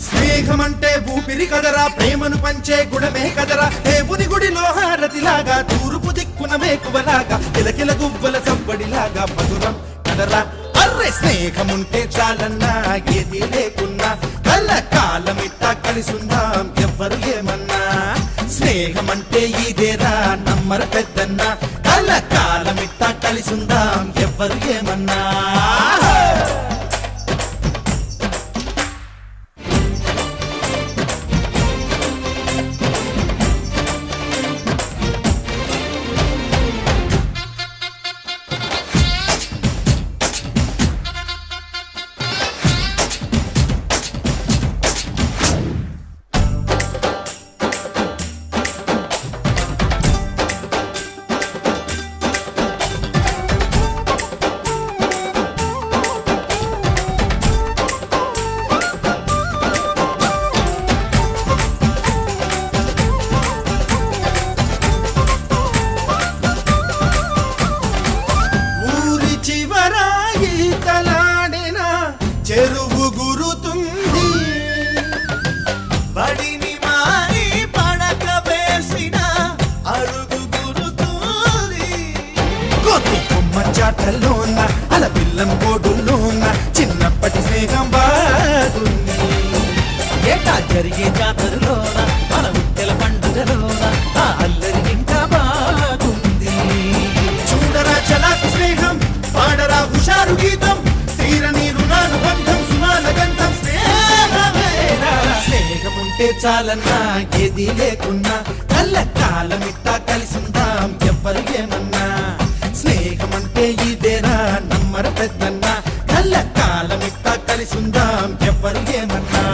స్నేహమంటే ఊపిరి కదరా, ప్రేమను పంచే గుణమే కదరా, దేవుని గుడిలో హారతిలాగా, తూర్పు దిక్కున మేకువలాగా, కిలకిల గువ్వల సవ్వడిలాగా మధురం కదరా. అర్రే స్నేహముంటే చాలన్నా, ఏది లేకున్నా, కళ్ళ కాలమిట్టా కలిసుందాం ఎవ్వరు ఏమన్నా. స్నేహమంటే ఇదేరా నమ్మర పెద్దన్న, కళ్ళ కాలమిట్టా కలిసుందాం ఎవ్వరు ఏమన్నా. చెరువు గురుతుంది, బడిని మారి పడక వేసిన అడుగు గురుతుంది. కొత్తి కొమ్మ చాటల్లోన అల పిల్లం కోడుల్లోన చిన్నప్పటి స్నేహం బాగుంది. ఏటా జరిగే జాతరలోన మన ఉత్తెల పండుగలోన ఆ అల్లరి ఇంకా బాగుంది. చూడరా చలాకు స్నేహం, పాడరా హుషారు గీతం, తీరని రుణానుబంధం సుమాల గంధం స్నేహమేరా. స్నేహముంటే చాలన్నా, ఏది లేకున్నా, కళ్ళ కాలమిట్టా కలిసుందాం ఎవ్వరు ఏమన్నా. స్నేహమంటే ఇదేరా నమ్మర పెద్దన్న, కళ్ళ కాలమిట్టా కలిసుందాం ఎవ్వరు ఏమన్నా.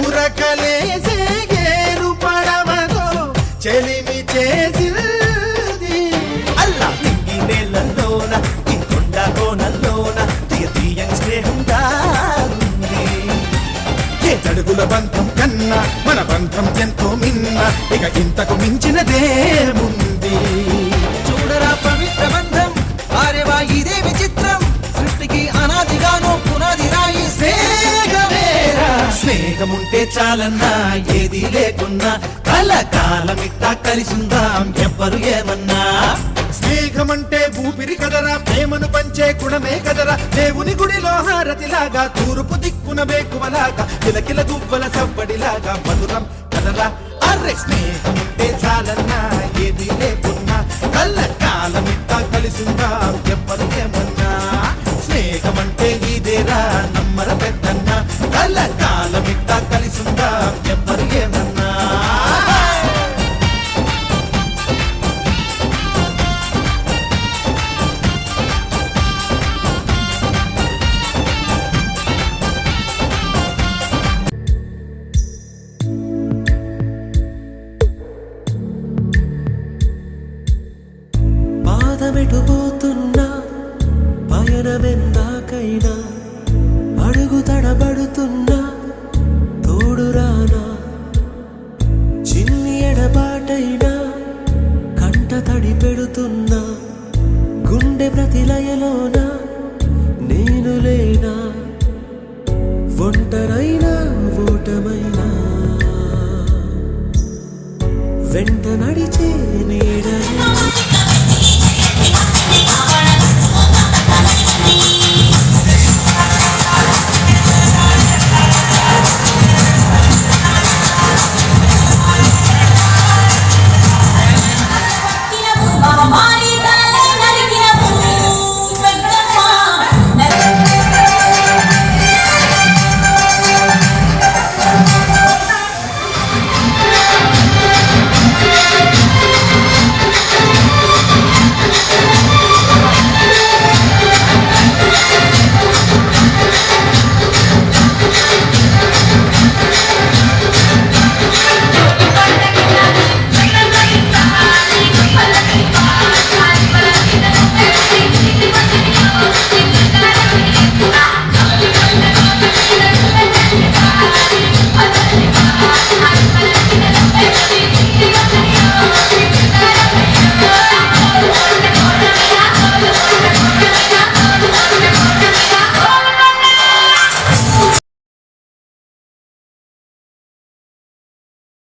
ఉరకలేసే గేరు పడవతో చెలిమి చేసింది, అల్లా ఇంగి నేలలోన ఈ కొండ కోనల్లోన తీయని స్నేహం దారుంది. ఏ తడుగుల బంధం కన్నా మన బంధం ఎంతో మిన్న, ఇక ఇంతకు మించినదేముంది. చూడరా పవిత్ర బంధం, ఆరేవా ఇదే విచిత్రం, సృష్టికి అనాదిగానో పునాది రాయి స్నేహమేరా. స్నేహముంటే చాలన్నా, ఏది లేకున్నా, కలకాలమిట్టా కలిసుందాం ఎవ్వరు ఏమన్నా. స్నేహమంటే ఊపిరి కదరా, ప్రేమను పంచే గుణమే కదరా, దేవుని గుడిలో హారతిలాగా, తూర్పు దిక్కున మేకువలాగా, కిలకిల గువ్వల సవ్వడిలాగా మధురం కదరా. అర్రే స్నేహముంటే చాలన్నా, ఏది లేకున్నా, కలకాలమిట్టా కలిసుందాం ఎవ్వరు ఏమన్నా. స్నేహమంటే ఇదేరా నమ్మర పెద్దన్న, కలకాలమిట్టా కలిసుందాం ఎవ్వరు ఏమన్నా. వెంట నడిచే నీడనే